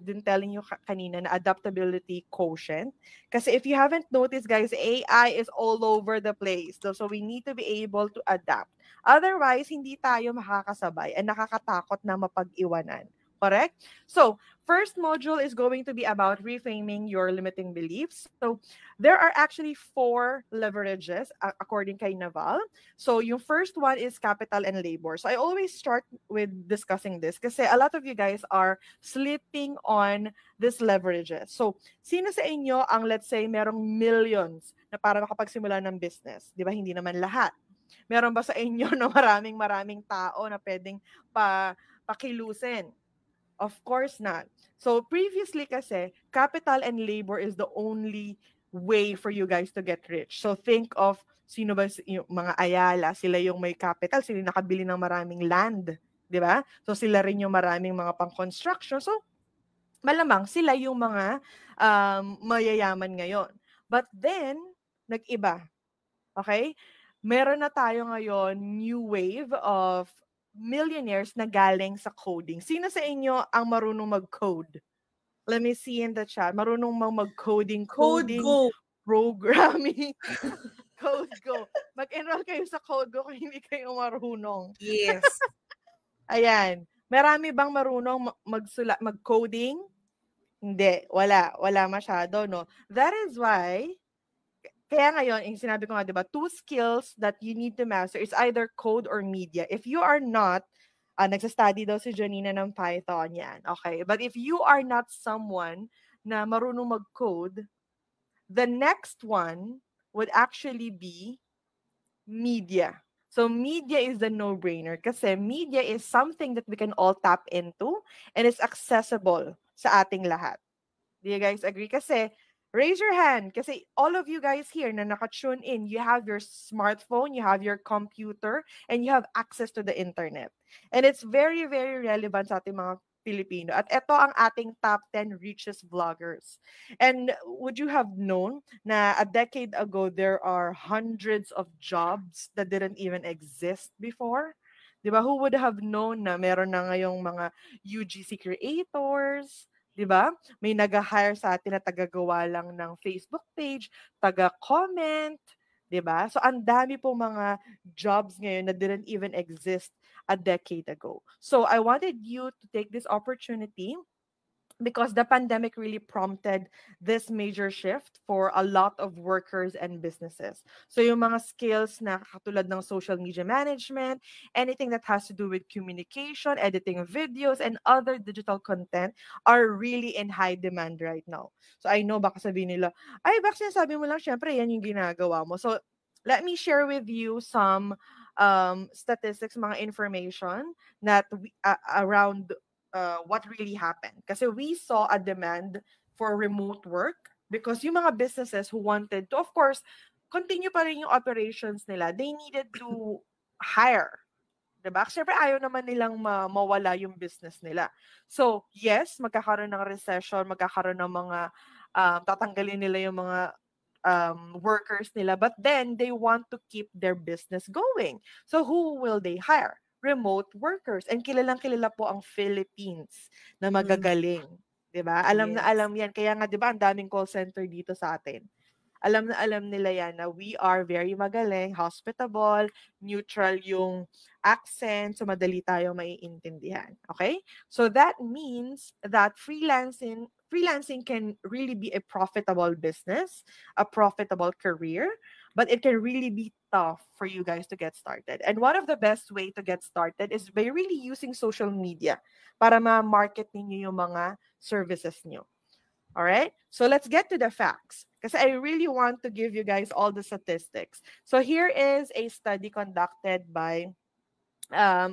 been telling you kanina na adaptability quotient. Kasi if you haven't noticed, guys, AI is all over the place. So we need to be able to adapt. Otherwise, hindi tayo makakasabay and nakakatakot na mapag-iwanan. Correct? So, first module is going to be about reframing your limiting beliefs. So, there are actually 4 leverages according kay Naval. So, yung first one is capital and labor. So, I always start with discussing this kasi a lot of you guys are sleeping on these leverages. So, sino sa inyo ang, let's say, merong millions na para makapagsimula ng business? Di ba? Hindi naman lahat. Meron ba sa inyo na maraming tao na pwedeng pakilusin? Of course not. So previously kasi, capital and labor is the only way for you guys to get rich. So think of sino ba yung mga Ayala, sila yung may capital, sila yung nakabili ng maraming land, 'di ba? So sila rin yung maraming mga pang-construction. So malamang sila yung mga mayayaman ngayon. But then nag-iba. Okay? Meron na tayo ngayon new wave of millionaires na galing sa coding. Sino sa inyo ang marunong mag-code? Let me see in the chat. Marunong mag-coding, Code coding, Go. programming. Code Go. Mag-enroll kayo sa Code Go kung hindi kayo marunong. Yes. Ayan. Marami bang marunong mag-coding? Hindi. Wala masyado, no? That is why kaya ngayon, yung sinabi ko nga, di ba, 2 skills that you need to master is either code or media. If you are not, nagsa-study daw si Janina ng Python yan, okay? But if you are not someone na marunong mag-code, the next one would actually be media. So media is the no-brainer kasi media is something that we can all tap into and it's accessible sa ating lahat. Do you guys agree? Kasi raise your hand kasi all of you guys here na naka-tune in, you have your smartphone, you have your computer, and you have access to the internet. And it's very, very relevant sa ating mga Pilipino. At ito ang ating top 10 richest vloggers. And would you have known na a decade ago, there are hundreds of jobs that didn't even exist before? Di ba? Who would have known na meron na ngayong mga UGC creators, 'di ba? May nag-hire sa atin na taga-gawa lang ng Facebook page, taga-comment, 'di ba? So ang dami pong mga jobs ngayon na didn't even exist a decade ago. So I wanted you to take this opportunity because the pandemic really prompted this major shift for a lot of workers and businesses. So yung mga skills na katulad ng social media management, anything that has to do with communication, editing of videos, and other digital content are really in high demand right now. So I know baka sabihin nila, ay baka sinasabi mo lang, syempre yan yung ginagawa mo. So let me share with you some statistics, mga information that around what really happened. Kasi we saw a demand for remote work because yung mga businesses who wanted to, of course, continue pa rin yung operations nila, they needed to hire. Diba? Siyempre, ayaw naman nilang mawala yung business nila. So, yes, magkakaroon ng recession, magkakaroon ng mga, tatanggalin nila yung mga workers nila, but then they want to keep their business going. So, who will they hire? Remote workers. And kilalang-kilala po ang Philippines na magagaling. 'Di ba? Alam na Yes. alam 'yan. Kaya nga 'di ba ang daming call center dito sa atin. Alam na alam nila 'yan na we are very magaling, hospitable, neutral yung accent, so madali tayo maiintindihan. Okay? So that means that freelancing can really be a profitable business, a profitable career, but it can really be tough for you guys to get started. And one of the best way to get started is by really using social media para ma-market ninyo yung mga services nyo. All right? So let's get to the facts because I really want to give you guys all the statistics. So here is a study conducted by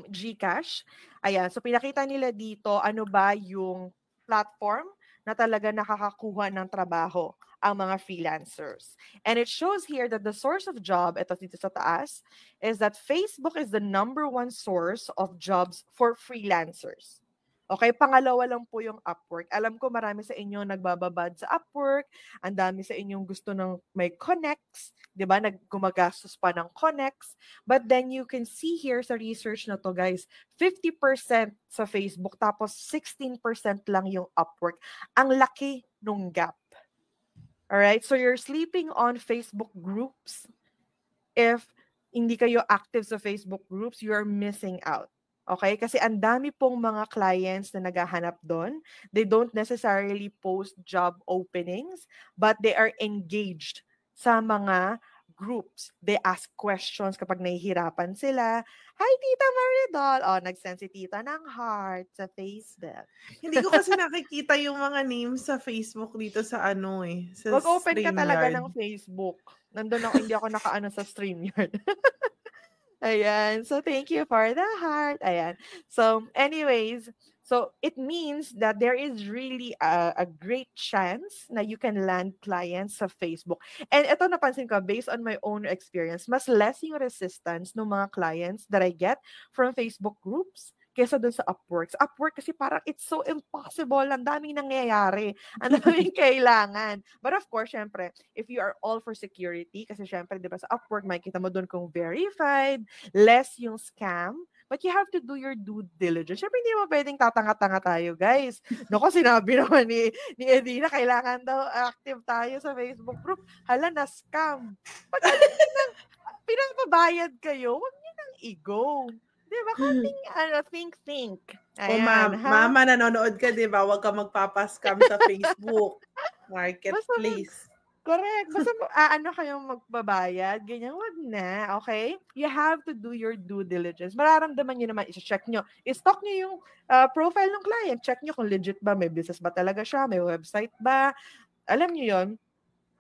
GCash. Ayan, so pinakita nila dito ano ba yung platform na talaga nakakakuha ng trabaho ang mga freelancers. And it shows here that the source of job, ito dito sa taas, is that Facebook is the #1 source of jobs for freelancers. Okay, pangalawa lang po yung Upwork. Alam ko marami sa inyo nagbababad sa Upwork, ang dami sa inyong gusto ng may connects, 'di ba? Gumagastos pa ng connects. But then you can see here sa research na to, guys, 50% sa Facebook tapos 16% lang yung Upwork. Ang laki nung gap. Alright? So you're sleeping on Facebook groups. If hindi kayo active sa Facebook groups, you're missing out. Okay? Kasi ang dami pong mga clients na naghahanap doon. They don't necessarily post job openings, but they are engaged sa mga groups. They ask questions kapag nahihirapan sila. Hi, Tita Maridol! Oh, nag-send si Tita ng heart sa Facebook. Hindi ko kasi nakikita yung mga names sa Facebook dito sa sa Mag-open ka talaga StreamYard. ng Facebook. Nandun ako, hindi ako nakaano sa StreamYard. Ayan. So, thank you for the heart. Ayan. So, anyways, so it means that there is really a great chance na you can land clients sa Facebook. And ito napansin ko, based on my own experience, mas less yung resistance ng mga clients that I get from Facebook groups kesa dun sa Upwork. Sa Upwork kasi parang it's so impossible. Ang daming nangyayari. Ang daming kailangan. But of course, syempre, if you are all for security, kasi syempre, di ba sa Upwork, makikita mo dun kung verified, less yung scam, but you have to do your due diligence. Syempre, hindi mo pwedeng tatanga-tanga tayo, guys. Naku, sinabi naman ni Edina, kailangan daw active tayo sa Facebook group. Hala, na-scam. Pag pinapabayad kayo, huwag niyo nang i-go. Diba? Konting, think. Ayan, mama, nanonood ka, diba? Huwag ka magpapaskam sa Facebook Marketplace. Correct. Basta kayong magbabayad, ganyan, wag na, okay? You have to do your due diligence. Mararamdaman nyo naman, i-check nyo. I-stalk nyo yung profile ng client. Check nyo kung legit ba, may business ba talaga siya, may website ba. Alam nyo yon.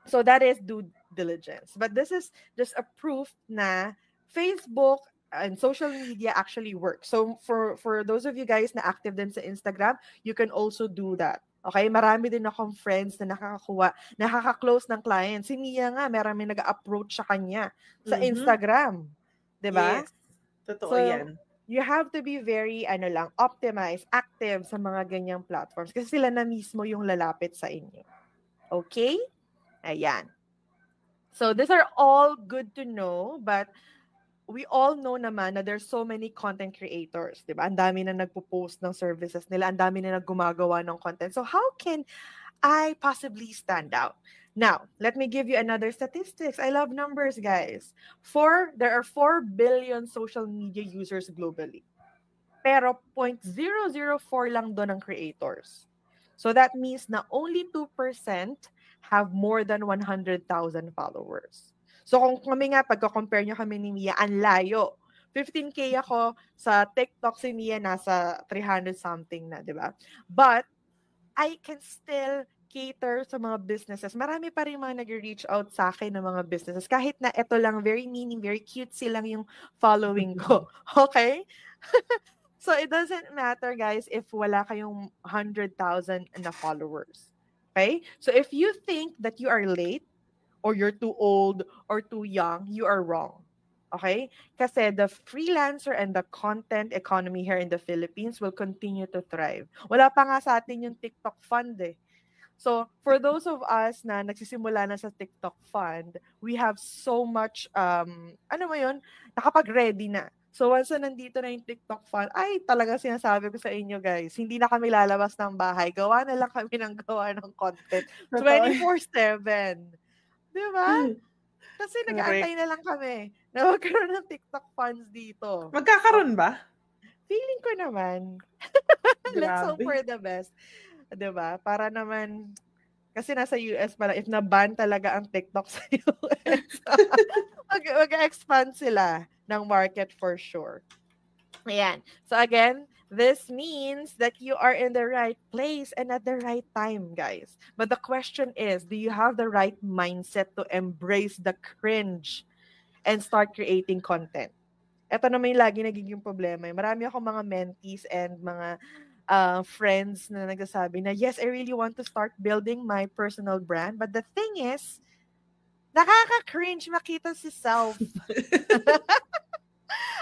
So that is due diligence. But this is just a proof na Facebook and social media actually work. So for those of you guys na active din sa Instagram, you can also do that. Okay? Marami din akong friends na nakaka-close ng clients. Si Mia nga, marami nag-approach sa kanya sa Instagram. 'Di ba? Yes. Totoo yan. You have to be very, optimized, active sa mga ganyang platforms kasi sila na mismo yung lalapit sa inyo. Okay? Ayan. So these are all good to know, but we all know naman na there's so many content creators, di ba? Ang dami na nagpo-post ng services nila, ang dami na gumagawa ng content. So how can I possibly stand out? Now, let me give you another statistics. I love numbers, guys. There are 4 billion social media users globally. Pero 0.004 lang doon ang creators. So that means na only 2% have more than 100,000 followers. So kung kami nga, pagka-compare nyo kami ni Mia, ang layo. 15K ako sa TikTok, si Mia nasa 300 something na, di ba? But I can still cater sa mga businesses. Marami pa rin mga nag-reach out sa akin ng mga businesses. Kahit na ito lang, very cutesy lang yung following ko. Okay? So it doesn't matter, guys, if wala kayong 100,000 na followers. Okay? So if you think that you are late, or you're too old or too young, you are wrong. Okay? Kasi the freelancer and the content economy here in the Philippines will continue to thrive. Wala pa nga sa atin yung TikTok fund eh. So, for those of us na nagsisimula na sa TikTok fund, we have so much, nakapag-ready na. So, once na nandito na yung TikTok fund, ay, talaga sinasabi ko sa inyo, guys, hindi na kami lalabas ng bahay. Gawa na lang kami ng gawa ng content. 24/7. Diba? Kasi nag-aantay na lang kami na magkaroon ng TikTok funds dito. Magkakaroon ba? Feeling ko naman. Let's hope for the best. Diba? Para naman, kasi nasa US pala, if na-ban talaga ang TikTok sa US, mag-expand sila ng market for sure. Ayan. So again, this means that you are in the right place and at the right time, guys. But the question is, do you have the right mindset to embrace the cringe and start creating content? Ito naman yung lagi nagiging problema. Marami akong mga mentees and mga friends na nagsasabi na, yes, I really want to start building my personal brand. But the thing is, nakaka-cringe makita si self.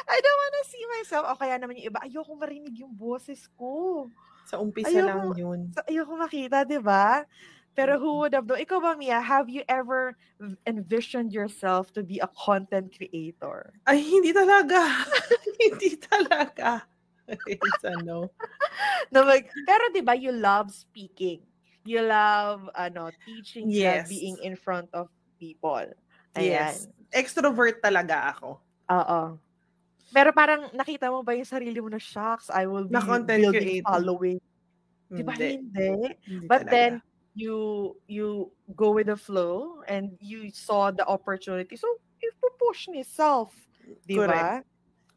I don't wanna see myself. O kaya naman yung iba, ayoko marinig yung boses ko. Sa umpisa lang yun. Ayoko makita, di ba? Pero who would have known? Ikaw ba, Mia, have you ever envisioned yourself to be a content creator? Ay, hindi talaga. Hindi talaga. No. Pero di ba, you love speaking. You love teaching, yes. being in front of people. Ayan. Yes. Extrovert talaga ako. Oo. Pero parang nakita mo ba yung sarili mo na, shucks, I will be building following. Di ba? Hindi. But talaga. Then, you go with the flow and you saw the opportunity. So, you push yourself. Di ba?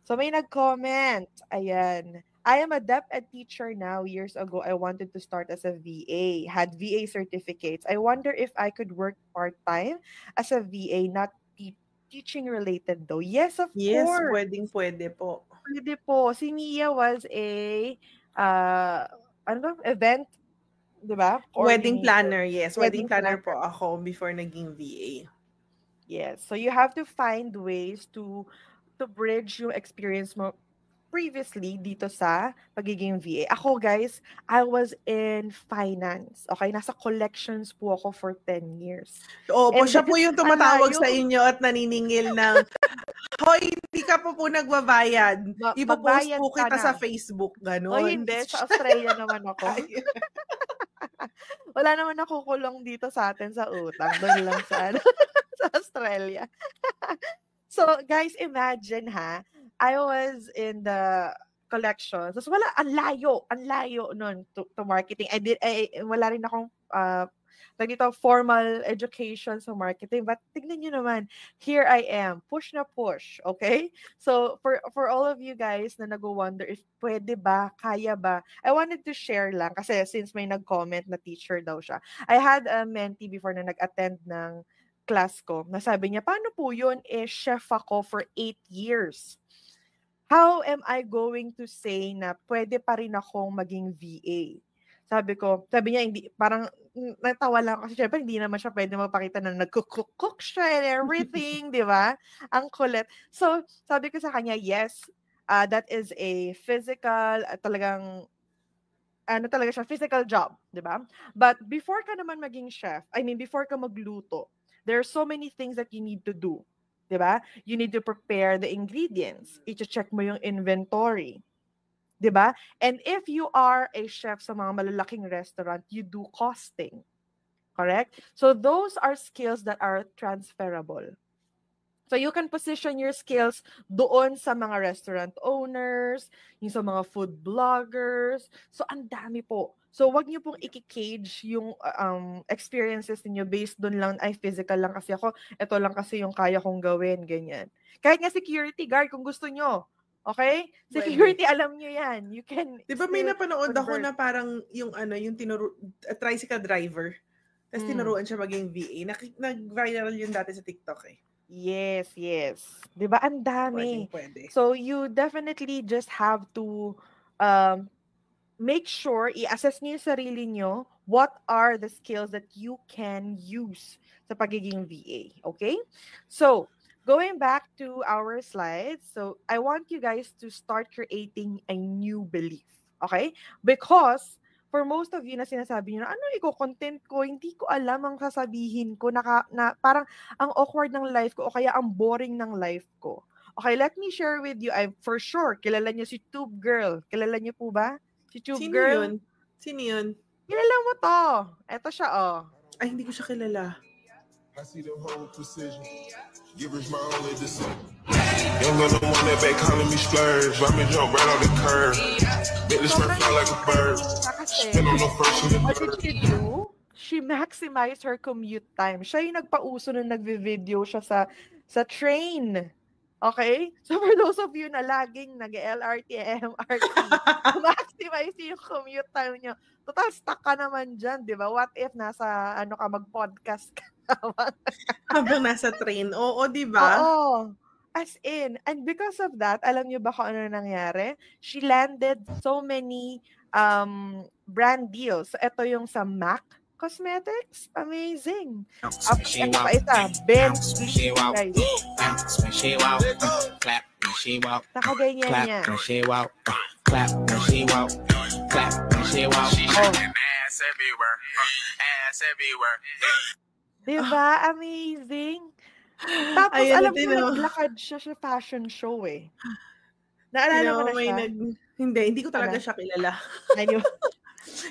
So, may nag-comment. Ayan. I am a DepEd teacher now. Years ago, I wanted to start as a VA. Had VA certificates. I wonder if I could work part-time as a VA, not teaching related though. Yes, of course. Yes, pwede po. Pwede po. Si Mia was a event, di ba? Wedding planner, yes. Wedding planner po ako before naging VA. Yes. So you have to find ways to bridge yung experience mo previously dito sa pagiging VA. Ako, guys, I was in finance. Okay? Nasa collections po ako for 10 years. Opo, siya po yung tumatawag sa inyo at naniningil ng, hoy, hindi ka po nagbabayad. Ipopost po kita sa Facebook. Ganon. O hindi, sa Australia naman ako. Wala naman ako kulong dito sa atin sa utang. Doon lang sa Australia. So, guys, imagine I was in the collections. Tapos wala, ang layo nun to marketing. Wala rin akong formal education sa marketing. But tignan nyo naman, here I am, push na push, okay? So, for all of you guys na nag-wonder if pwede ba, kaya ba, I wanted to share lang, kasi since may nag-comment na teacher daw siya. I had a mentee before na nag-attend ng class ko, nasabi niya, paano po yun? Chef ako for 8 years. How am I going to say na pwede pa rin akong maging VA? Sabi niya, hindi, parang natawa lang kasi syempre hindi naman siya pwede magpakita na nag-cook siya and everything, di ba? Ang kulit. So, sabi ko sa kanya, yes, that is a physical, talagang, talaga siya, physical job, di ba? But before ka naman maging chef, before ka magluto, there are so many things that you need to do. Diba? You need to prepare the ingredients. I-check mo yung inventory. Diba? And if you are a chef sa mga malalaking restaurant, you do costing. Correct? So those are skills that are transferable. So you can position your skills doon sa mga restaurant owners, yung sa mga food bloggers. So ang dami po. So wag niyo pong i-cage yung experiences niyo based doon lang, ay physical lang kasi ako, ito lang kasi yung kaya kong gawin, ganyan. Kahit nga security guard kung gusto niyo. Okay? Security, alam niyo yan. You can. Di ba may napanood ako na parang yung tricycle driver. Tapos tinuruan siya maging VA. Nag-viral yun dati sa TikTok eh. Yes. Di ba? Ang dami. Pwede. So you definitely just have to make sure, i-assess niyo yung sarili niyo, what are the skills that you can use sa pagiging VA. Okay? So, going back to our slides, so I want you guys to start creating a new belief. Okay? Because, for most of you na sinasabi nyo na, ano i-content ko, hindi ko alam ang sasabihin ko, na parang ang awkward ng life ko o kaya ang boring ng life ko. Okay, let me share with you. I'm for sure, kilala niyo si Tube Girl. Kilala niyo po ba? Si Tube Girl. Sino yun? Kilala mo to. Eto siya, oh. Ay, hindi ko siya kilala. I see the whole precision. Givers my only decision. Young on the one that back calling me splurge. Let me jump right on the curb. Make this man fly like a bird. Spin on the first one. What did she do? She maximized her commute time. Siya yung nagpauso na nagvi-video siya sa train. Okay? So for those of you na laging nag-LRT, MRT, maximize yung commute time nyo. Total, stuck ka naman dyan, di ba? What if nasa, mag-podcast ka naman? Habang nasa train. Oo, di ba? Oo. As in, and because of that, alam nyo ba kung ano nangyari? She landed so many brand deals. So ito yung sa MAC Cosmetics. Amazing. Ito pa isa. Bentley, guys. Nakaganyan niya. Ass everywhere. Ass everywhere. Diba? Amazing. Tapos, alam ko, naglakad siya sa fashion show eh. Naalala mo na siya? Hindi ko talaga siya kilala.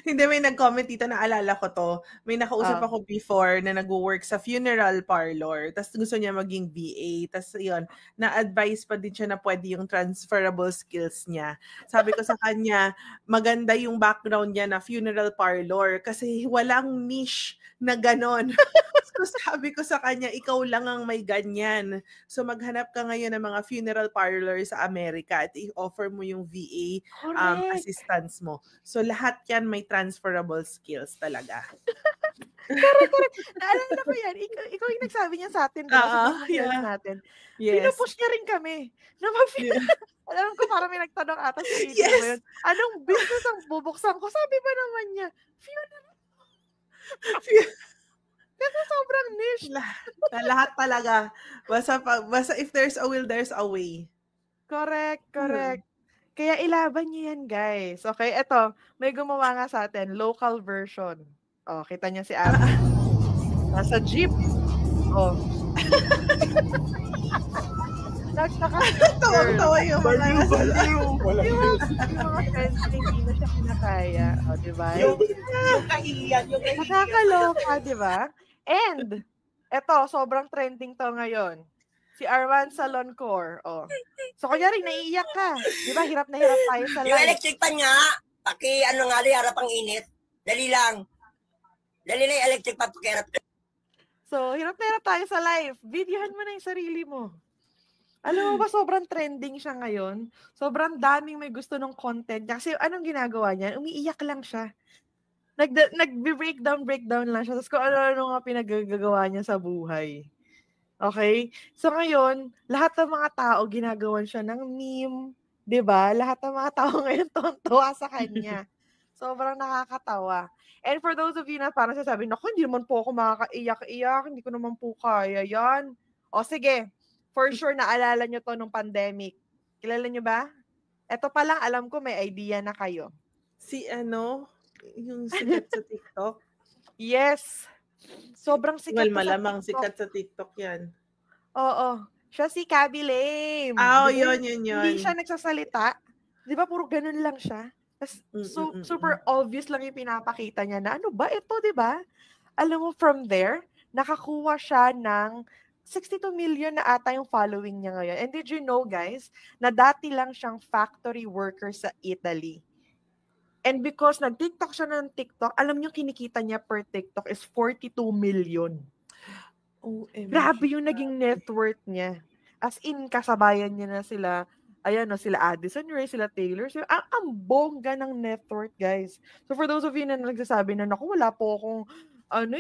Hindi, may nag-comment dito na alala ko to. May nakausap ako before na nag-work sa funeral parlor. Tapos gusto niya maging VA. Tapos yun, na-advise pa din siya na pwede yung transferable skills niya. Sabi ko sa kanya, maganda yung background niya na funeral parlor kasi walang niche na ganon. So sabi ko sa kanya, ikaw lang ang may ganyan. So maghanap ka ngayon ng mga funeral parlor sa Amerika at i-offer mo yung VA assistance mo. So lahat yan may transferable skills talaga. Correct. Naalala ko yan. Ikaw yung nagsabi niya sa atin. Natin. Yes. Pinupush niya rin kami. Alam ko parang may nagtanong ata sa video mo yun. Anong business ang bubuksan ko? Sabi ba naman niya, funeral. Kasi sobrang niche. Lahat talaga. Basta if there's a will, there's a way. Correct. Kaya ilaban niyo yan, guys. Okay, eto. May gumawa nga sa atin. Local version. Oh, kita niyo si Abby. Nasa jeep. Oh. Tawa yung mga friends hindi na siya kinakaya. O, diba? Yung kahiyan. Nakakaloka, diba? And, eto, sobrang trending to ngayon. Si Arman Saloncor. Oh. So, kunyari, naiiyak ka. Diba? Hirap na hirap tayo sa live. Yung electric fan nga, harap ang init. Dali lang yung electric fan, pakiharap. So, hirap na hirap tayo sa live. Videohan mo na yung sarili mo. Alam mo ba, sobrang trending siya ngayon. Sobrang daming may gusto ng content. Kasi anong ginagawa niya? Umiiyak lang siya. Nag-breakdown lang siya. Tapos kung ano nga pinagagawa niya sa buhay. Okay? So ngayon, lahat ng mga tao ginagawan siya ng meme. 'Di ba? Lahat ng mga tao ngayon tuwa sa kanya. Sobrang nakakatawa. And for those of you na parang sasabi, naku, hindi naman po ako makakaiyak-iyak. Hindi ko naman po kaya yan. O sige, for sure, naalala nyo to nung pandemic. Kilala nyo ba? Ito pa lang, alam ko may idea na kayo. Yung sikat sa TikTok? Yes. Sobrang sikat sa TikTok. Malamang sikat sa TikTok yan. Oo. Siya si Kaby Lame. Yun. Hindi siya nagsasalita. Di ba, puro ganun lang siya. Super obvious lang yung pinapakita niya na ano ba ito, di ba? Alam mo, from there, nakakuha siya ng 62 million na ata yung following niya ngayon. And did you know, guys, na dati lang siyang factory worker sa Italy. And because nag-TikTok siya ng TikTok, alam niyo kinikita niya per TikTok is 42 million. Grabe yung naging net worth niya. As in, kasabayan niya na sila, sila Addison Rae, sila Taylor. So, ang bongga ng net worth, guys. So for those of you na nagsasabi na, naku, wala po akong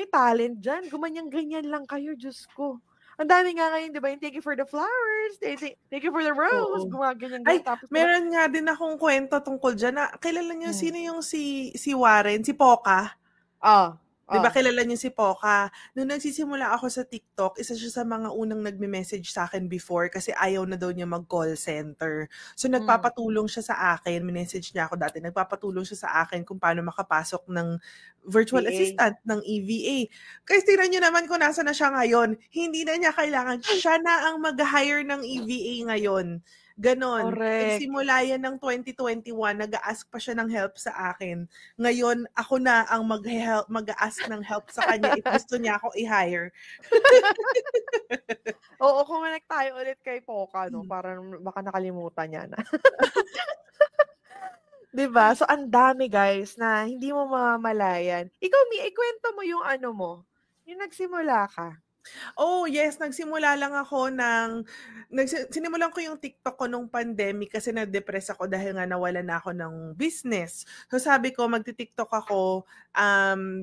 talent dyan. Gumanyan-ganyan lang kayo, Diyos ko. Ang dami nga ngayon, di ba? Thank you for the flowers. Thank you for the rose. Gumaganyan. Tapos meron nga din akong kwento tungkol dyan. Kilala niyo sino yung si Warren? Si Poca? Di ba kilala niyo si Poca? Nung nagsisimula ako sa TikTok, isa siya sa mga unang nagme-message sa akin before kasi ayaw na daw niya mag-call center. So nagpapatulong siya sa akin. Minessage niya ako dati. Nagpapatulong siya sa akin kung paano makapasok ng virtual assistant ng EVA. Kasi tira niyo naman kung nasa na siya ngayon. Hindi na niya kailangan. Siya na ang mag-hire ng EVA ngayon. Ganon. Simula yan ng 2021, nag-a-ask pa siya ng help sa akin. Ngayon, ako na ang mag-a-ask ng help sa kanya if gusto niya ako i-hire. Oo, connect tayo ulit kay Poca, no? Para baka nakalimutan niya na. Diba? So, ang dami, guys, na hindi mo mamamalayan. Ikaw, ikwento mo yung mo. Yung nagsimula ka. Oh, yes. Nagsimula lang ako sinimulan ko yung TikTok ko nung pandemic kasi na-depress ako dahil nga nawalan na ako ng business. So sabi ko, magti-TikTok ako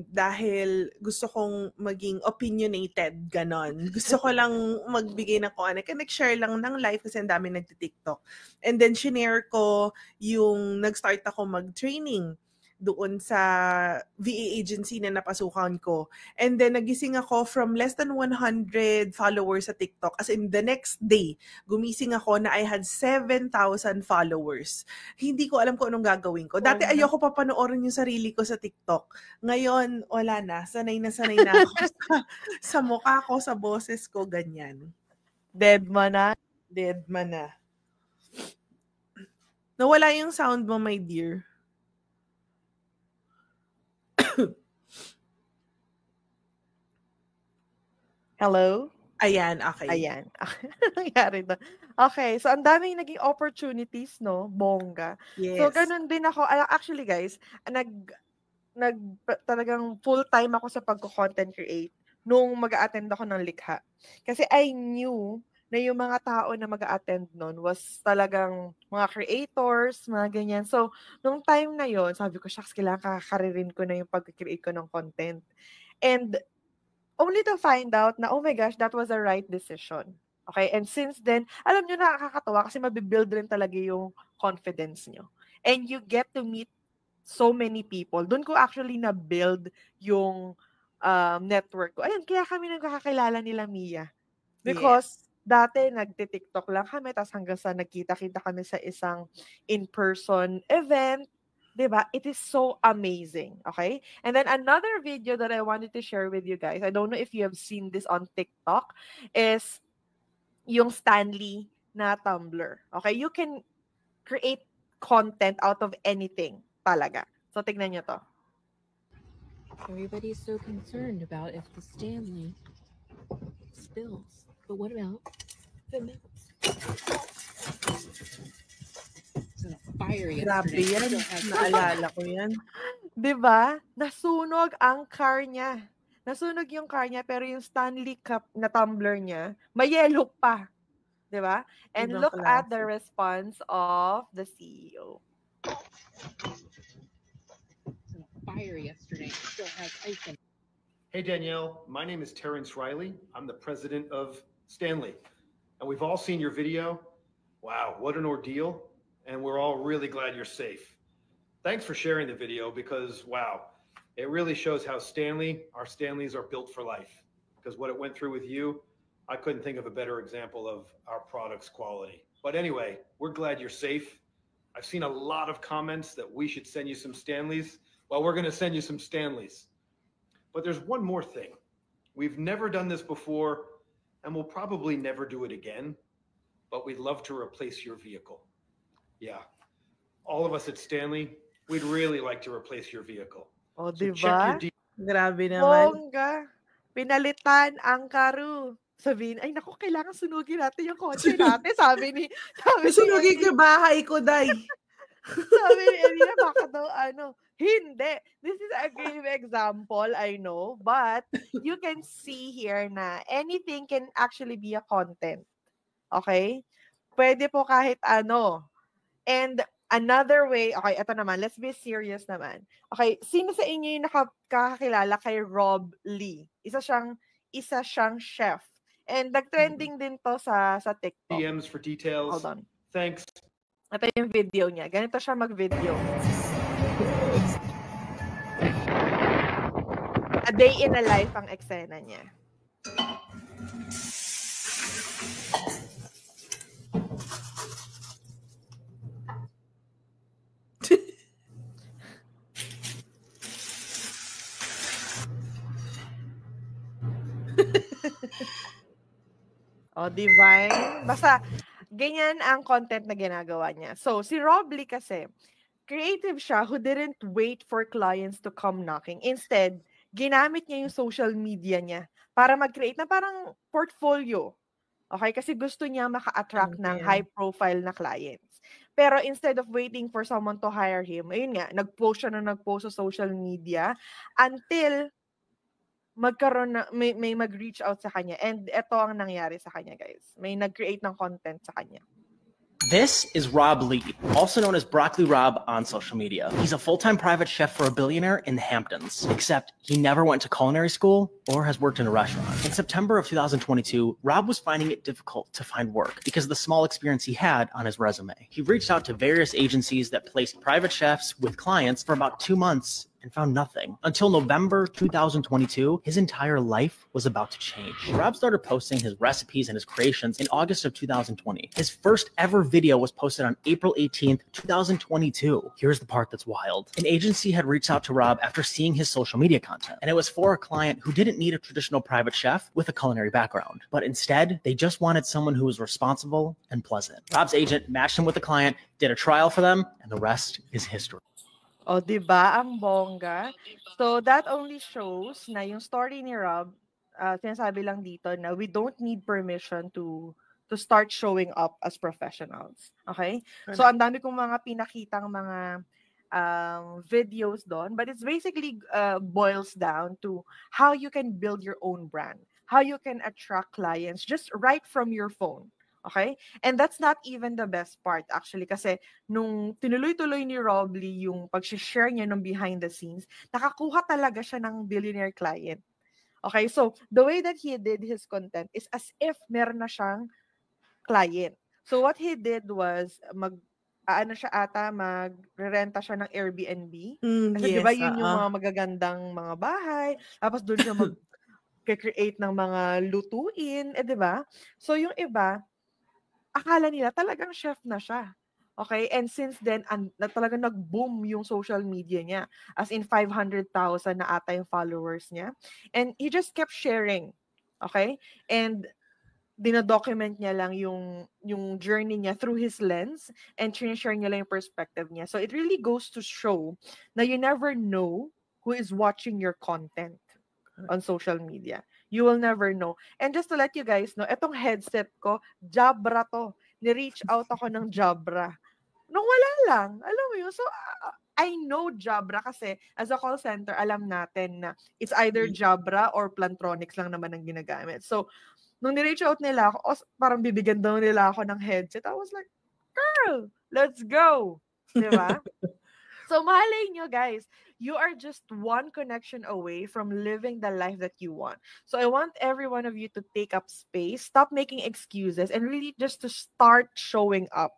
dahil gusto kong maging opinionated, ganon. Gusto ko lang magbigay ng kung ano. Nag-share lang ng life kasi ang dami nagti-TikTok. And then, shinare ko yung nag-start ako mag-training doon sa VA agency na napasukan ko. And then, nagising ako from less than 100 followers sa TikTok. As in, the next day, gumising ako na I had 7,000 followers. Hindi ko alam kung anong gagawin ko. Dati ayoko pa panoorin yung sarili ko sa TikTok. Ngayon, wala na. Sanay na ako sa mukha ko, sa boses ko, ganyan. Dead man na. Dead man na. Nawala yung sound mo, my dear. Hello? Ayan, okay. Ayan. Nangyari na. Okay, so ang daming naging opportunities, no? Bongga. Yes. So, ganun din ako. Actually, guys, talagang full-time ako sa pagko-content create nung mag-a-attend ako ng likha. Kasi I knew na yung mga tao na mag-a-attend nun was talagang mga creators, mga ganyan. So, nung time na yon, sabi ko, shucks, kailangan kakaririn ko na yung pag-create ko ng content. And only to find out na, oh my gosh, that was a right decision. Okay? And since then, alam nyo, nakakatawa kasi mabibuild rin talaga yung confidence nyo. And you get to meet so many people. Doon ko actually na-build yung network ko. Ayun, kaya kami nagkakakilala nila Mia. Because dati nagti-TikTok lang kami, tapos hanggang sa nagkita-kita kami sa isang in-person event. Diba? It is so amazing. Okay? And then another video that I wanted to share with you guys, I don't know if you have seen this on TikTok, is yung Stanley na Tumblr. Okay? You can create content out of anything talaga. So, tignan nyo to. Everybody's so concerned about if the Stanley spills. But what about the melts? So fire Grabe yan. Naalala ko yan. Diba? Nasunog ang car niya. Nasunog yung car niya, pero yung Stanley Cup na tumbler niya, may yellow pa. Diba? And Ibang look klase. at the response of the CEO. Fire yesterday still has ice in. Hey Danielle, my name is Terrence Riley. I'm the president of Stanley. And we've all seen your video. Wow, what an ordeal. And we're all really glad you're safe. Thanks for sharing the video because, wow, it really shows how our Stanleys are built for life. Because what it went through with you, I couldn't think of a better example of our product's quality. But anyway, we're glad you're safe. I've seen a lot of comments that we should send you some Stanleys. Well, we're going to send you some Stanleys. But there's one more thing. We've never done this before, and we'll probably never do it again, but we'd love to replace your vehicle. Yeah. All of us at Stanley, we'd really like to replace your vehicle. O, So diba? check your Grabe naman. Bongga. Pinalitan ang karu. Sabihin, ay naku, kailangan sunugin natin yung kotse natin. Sabi ni Sunugin ka bahay ko, day. Sabi ni Elina, baka daw hindi. This is a grave example, I know. But you can see here na anything can actually be a content. Okay? Pwede po kahit ano. And another way, okay, ito naman, let's be serious naman. Okay, sino sa inyo yung nakakakilala kay Rob Lee? Isa siyang chef. And nag-trending din to sa TikTok. DMs for details. Hold on. Thanks. Ito yung video niya. Ganito siya mag-video. A day in a life ang eksena niya. O, divine. Basta, ganyan ang content na ginagawa niya. So, si Rob Lee kasi, creative siya who didn't wait for clients to come knocking. Instead, ginamit niya yung social media niya para mag-create na parang portfolio. Okay? Kasi gusto niya maka-attract ng high-profile na clients. Pero instead of waiting for someone to hire him, ayun nga, nag-post sa social media until magkaroon na, may mag-reach out sa kanya. And ito ang nangyari sa kanya, guys. May nag-create ng content sa kanya. This is Rob Lee, also known as Broccoli Rob on social media. He's a full-time private chef for a billionaire in the Hamptons, except he never went to culinary school or has worked in a restaurant. In September of 2022, Rob was finding it difficult to find work because of the small experience he had on his resume. He reached out to various agencies that placed private chefs with clients for about 2 months and found nothing. Until November 2022, his entire life was about to change. Rob started posting his recipes and his creations in August of 2020. His first ever video was posted on April 18th, 2022. Here's the part that's wild. An agency had reached out to Rob after seeing his social media content, and it was for a client who didn't need a traditional private chef with a culinary background, but instead, they just wanted someone who was responsible and pleasant. Rob's agent matched him with the client, did a trial for them, and the rest is history. O, diba? Ang bongga. So, that only shows na yung story ni Rob, sinasabi lang dito na we don't need permission to start showing up as professionals. Okay? So, ang dami kong mga pinakitang mga videos doon, but it's basically boils down to how you can build your own brand, how you can attract clients just right from your phone. Okay? And that's not even the best part actually kasi nung tinuloy-tuloy ni Rob Lee yung pag-share niya ng behind the scenes, nakakuha talaga siya ng billionaire client. Okay? So, the way that he did his content is as if meron na siyang client. So, what he did was magrerenta siya ng Airbnb. Kasi Yes, diba yun yung mga magagandang mga bahay, tapos doon siya mag-create ng mga lutuin, diba? So, yung iba, akala nila talagang chef na siya. Okay? And since then, talagang nag-boom yung social media niya. As in 500,000 na ata yung followers niya. And he just kept sharing. Okay? And dinadocument niya lang yung journey niya through his lens and share niya lang yung perspective niya. So it really goes to show na you never know who is watching your content on social media. You will never know. And just to let you guys know, etong headset ko, Jabra to. Ni-reach out ako ng Jabra. Nung wala lang. Alam mo yun? So, I know Jabra kasi as a call center, alam natin na it's either Jabra or Plantronics lang naman ang ginagamit. So, nung ni-reach out nila ako, parang bibigyan daw nila ako ng headset. I was like, girl, let's go. Diba? So, mahalay nyo, guys. You are just one connection away from living the life that you want. So, I want every one of you to take up space, stop making excuses, and really just to start showing up.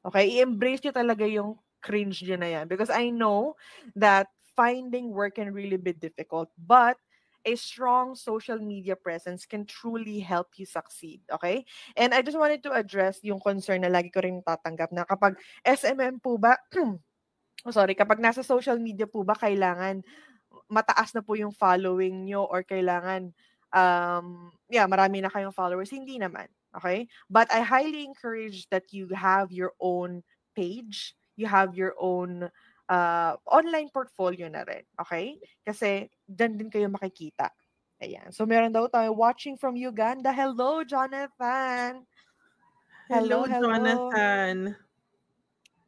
Okay? I-embrace nyo talaga yung cringe nyo na yan. Because I know that finding work can really be difficult. But a strong social media presence can truly help you succeed. Okay? And I just wanted to address yung concern na lagi ko rin tatanggap na kapag SMM po ba, kapag nasa social media po ba, kailangan mataas na po yung following nyo or kailangan, marami na kayong followers? Hindi naman. Okay? But I highly encourage that you have your own page, you have your own online portfolio na rin. Okay? Kasi dyan din kayo makikita. Ayan. So, meron daw tayo watching from Uganda. Hello, Jonathan! Hello. Jonathan!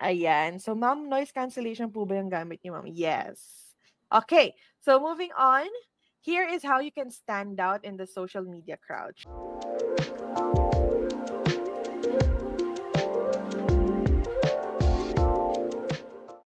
Ayan. So, ma'am, noise cancellation po ba yung gamit niyo, ma'am? Yes. Okay. So, moving on. Here is how you can stand out in the social media crowd.